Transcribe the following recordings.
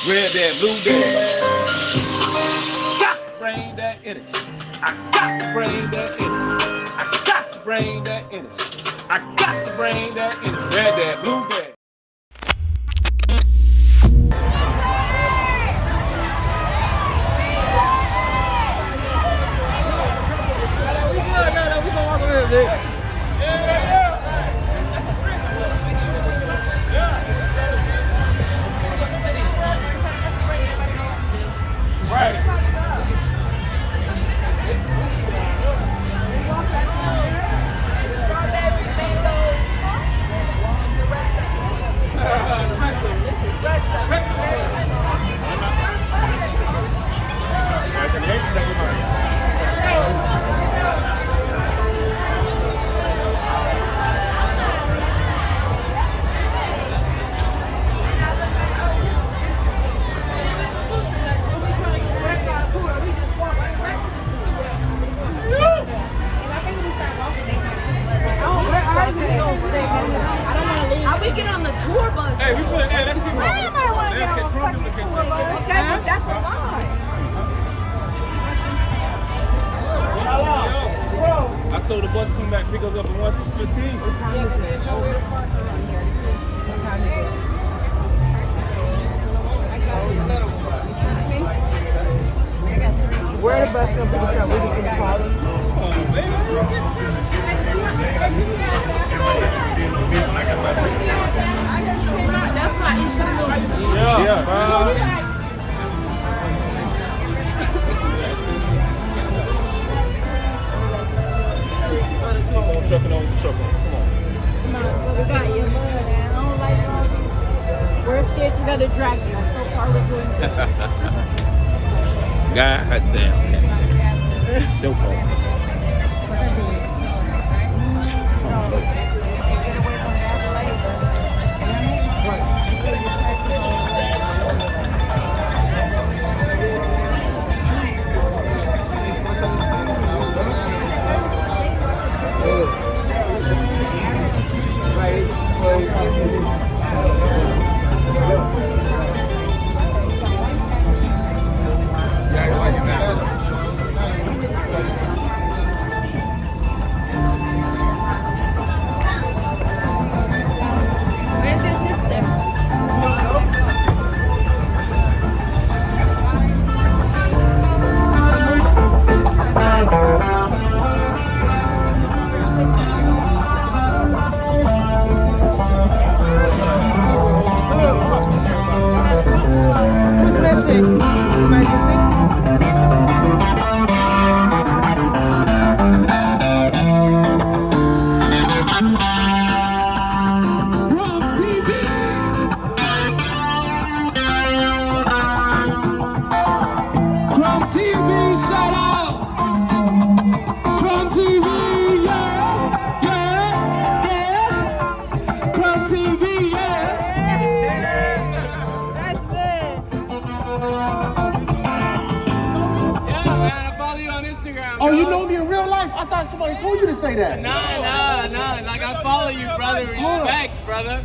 RedDad, BlueDad. Got to bring that energy. I got to bring that energy. I got to bring that energy. I got to bring that energy. RedDad, BlueDad. We gonna walk over here, Vic. Right. We get on the tour bus. Hey, we put it. Hey, let's keep going. I want to get on a fucking tour bus. Okay, but that's a lie. I told the bus to come back, pick us up at 1:15. Where the bus gonna pick us up? We're just gonna call them. Yeah. Trucking over the truck. Come on. We got you. I don't like all these. Worst case, we got to drag you. So far, we're doing good. God damn. Show call. Crumbtv, shout out! Crumbtv, yeah! Crumbtv, yeah! That's lit. Yeah, man, I follow you on Instagram. Oh, bro. you know me in real life? I thought somebody told you to say that. Nah. Like, I follow you, brother. Hold on. Respect, brother.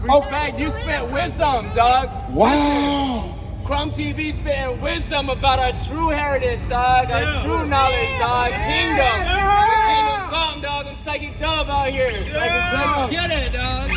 Oh. Respect. You spit wisdom, dog. Wow! Crumbtv spitting wisdom about our true heritage, dog. Our true knowledge, dog. Kingdom. Kingdom come, dog. I'm Psychic Dove out here. Psychic Dove. Get it, dog.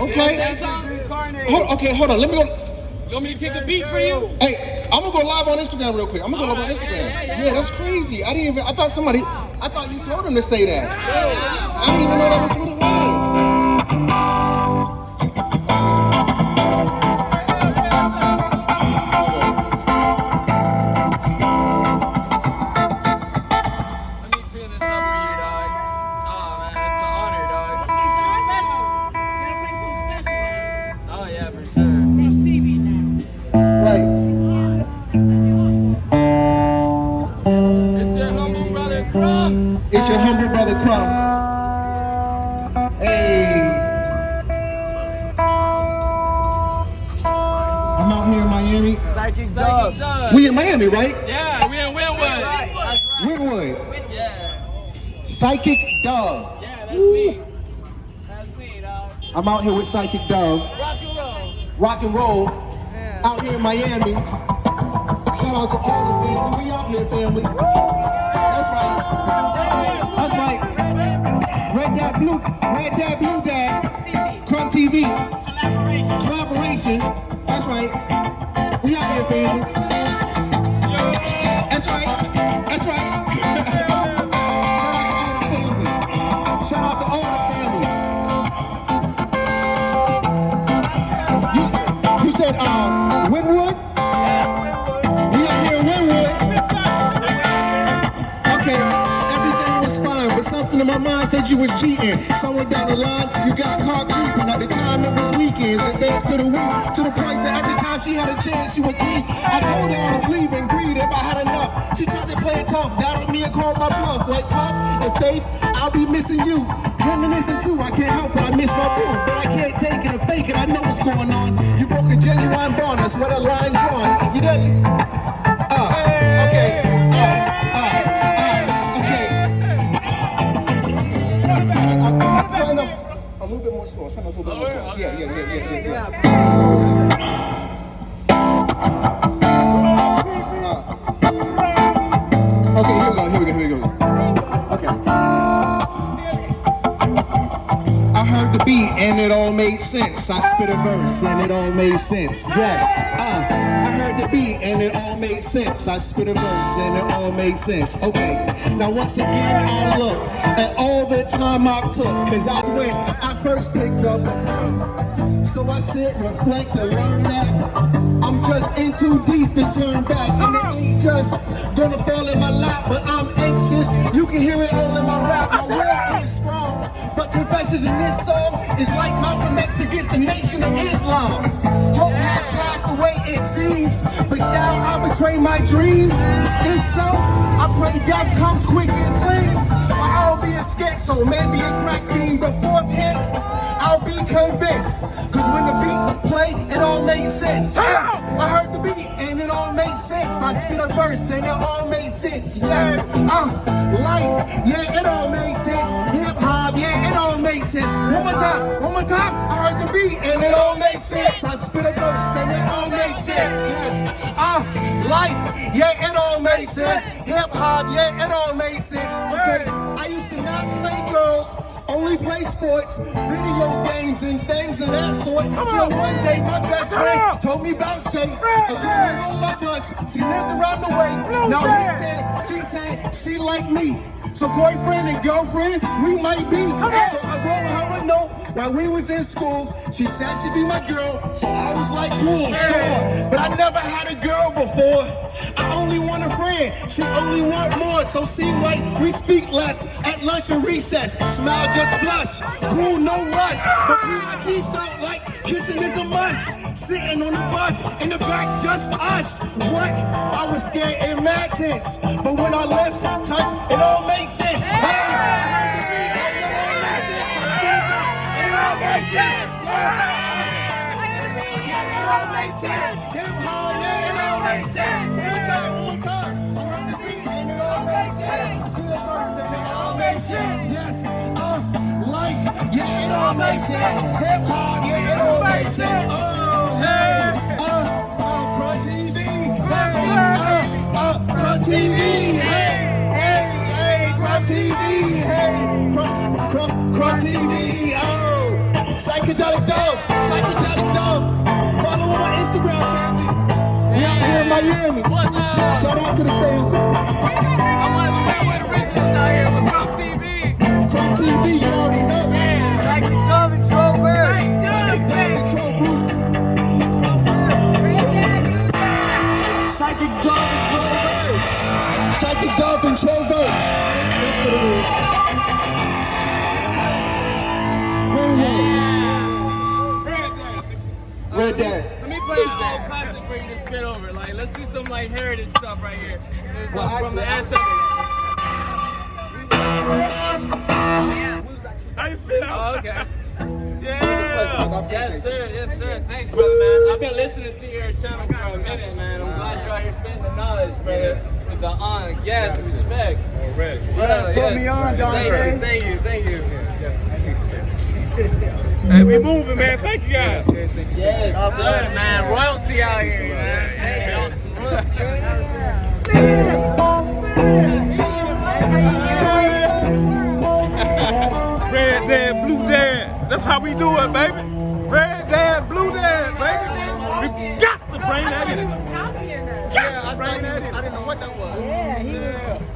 Okay. Hold on. Let me go. You want me to kick a beat for you? Hey, I'm gonna go live on Instagram real quick. I'm gonna go live on Instagram. Yeah, that's crazy. I thought you told him to say that. I didn't even know that was what it was. Let me tune this up for you, dog. Oh, man, it's an honor, dog. Oh, yeah, for sure. Right. It's your humble brother, Crumb. It's your humble brother Crumb. Hey. I'm out here in Miami. Psychic Dove. We in Miami, right? Yeah, we in Wynwood. Wynwood. Yeah. Psychic Dove. Yeah, that's me. That's me, dog. I'm out here with Psychic Dove. Rock and roll. Rock and roll. out here in Miami. Shout out to all the family. We out here, family. That's right. That's right. RedDad, BlueDad, Crumbtv. Collaboration. That's right. We out here, family. That's right. That's right. Shout out to all the family. You said Wynwood? Yes, Wynwood. We out here in Wynwood. Okay, everything was fine, but something in my mind said you was cheating. Somewhere down the line, you got caught creeping. At the time it was weekends, advanced to the week, to the point that every time she had a chance, she would creep. I told her I was leaving, greed if I had enough. She tried to play it tough, doubted me and called my bluff. Like Puff and Faith, I'll be missing you. Reminiscing too, I can't help it, I miss my boo. But I can't take it and fake it, I know what's going on. You broke a genuine bond, that's where the line's drawn. You didn't. Okay. Sign up a little bit more slow. Sign up a little bit more slow. Yeah. Okay, here we go. Okay. I heard the beat and it all made sense. I spit a verse and it all made sense. Yes. I heard the beat and it all made sense. I spit a verse and it all made sense. Okay. Now once again I look at all the time I took, cause that's when I first picked up the pen. So I sit, reflect, and learn that I'm just in too deep to turn back. And it ain't just gonna fall in my lap, but I'm anxious. You can hear it all in my rap. My words is strong, but confessions in this song is like Malcolm X against the Nation of Islam. Hope has passed away, it seems, but shall I betray my dreams? If so, I pray death comes quick and clean, or I'll be a schizo, maybe a crack fiend, but fourth hits, I'll be convinced. Cause when the beat play, it all makes sense. I heard the beat and it all makes sense. I spit a verse and it all makes sense. Yes, life, yeah, it all makes sense. Hip hop, yeah, it all makes sense. One more time. I heard the beat and it all makes sense. I spit a verse and it all makes sense. Yes, life, yeah, it all makes sense. Hip hop, yeah, it all makes sense. Okay, I used to not play girls, only play sports, video games and things of that sort. Until one day my best friend told me about Shay. A girl on my bus, she lived around the way. Now she said she liked me. So boyfriend and girlfriend, we might be. So I wrote her a note while we was in school. She said she'd be my girl, so I was like, cool, sure. But I never had a girl before. I only want a friend, she only want more. So seem like we speak less at lunch and recess. Smile, just blush, cool, no rush. But my teeth felt like kissing is a must. Sitting on the bus, in the back, just us. What? I was scared and mad tense. But when our lips touch, it all makes sense. It all makes sense. It all makes sense. Hip hop, yeah, it all makes sense. One more time. I heard the beat and it all makes sense. Spit a verse and it all makes sense. Yes, life, yeah, it all makes sense. Hip hop, yeah, it all makes sense. Crumbtv, Crumbtv, Crumbtv, Crumbtv, Psychedelic Dove. Follow on my Instagram, family. We out here in Miami. What's up? Shout out to the family. I'm one of the Wynwood originals out here with Crumbtv. Crumbtv, you already know. Psychic Dove and Trovers. Psychic Dove and Trovers. Psychic Dove and Trovers. That's what it is. RedDad. Let me play an old classic for you to spit over. Like, let's do some like heritage stuff right here. From the ancestors. How you feel? Oh, okay. Yeah. Yes, sir. Thanks, brother, man. I've been listening to your channel for a minute, man. I'm glad you're out here spitting the knowledge, brother. With the honor, yes, respect. Already. Yeah, Put me on, Dante. Thank you. Hey, we moving, man. Thank you guys. Yes, sir, man. Royalty out here, man. RedDad, BlueDad. That's how we do it, baby. RedDad, BlueDad, baby. We got to bring that in. Yeah, I didn't know what that was. Yeah, he was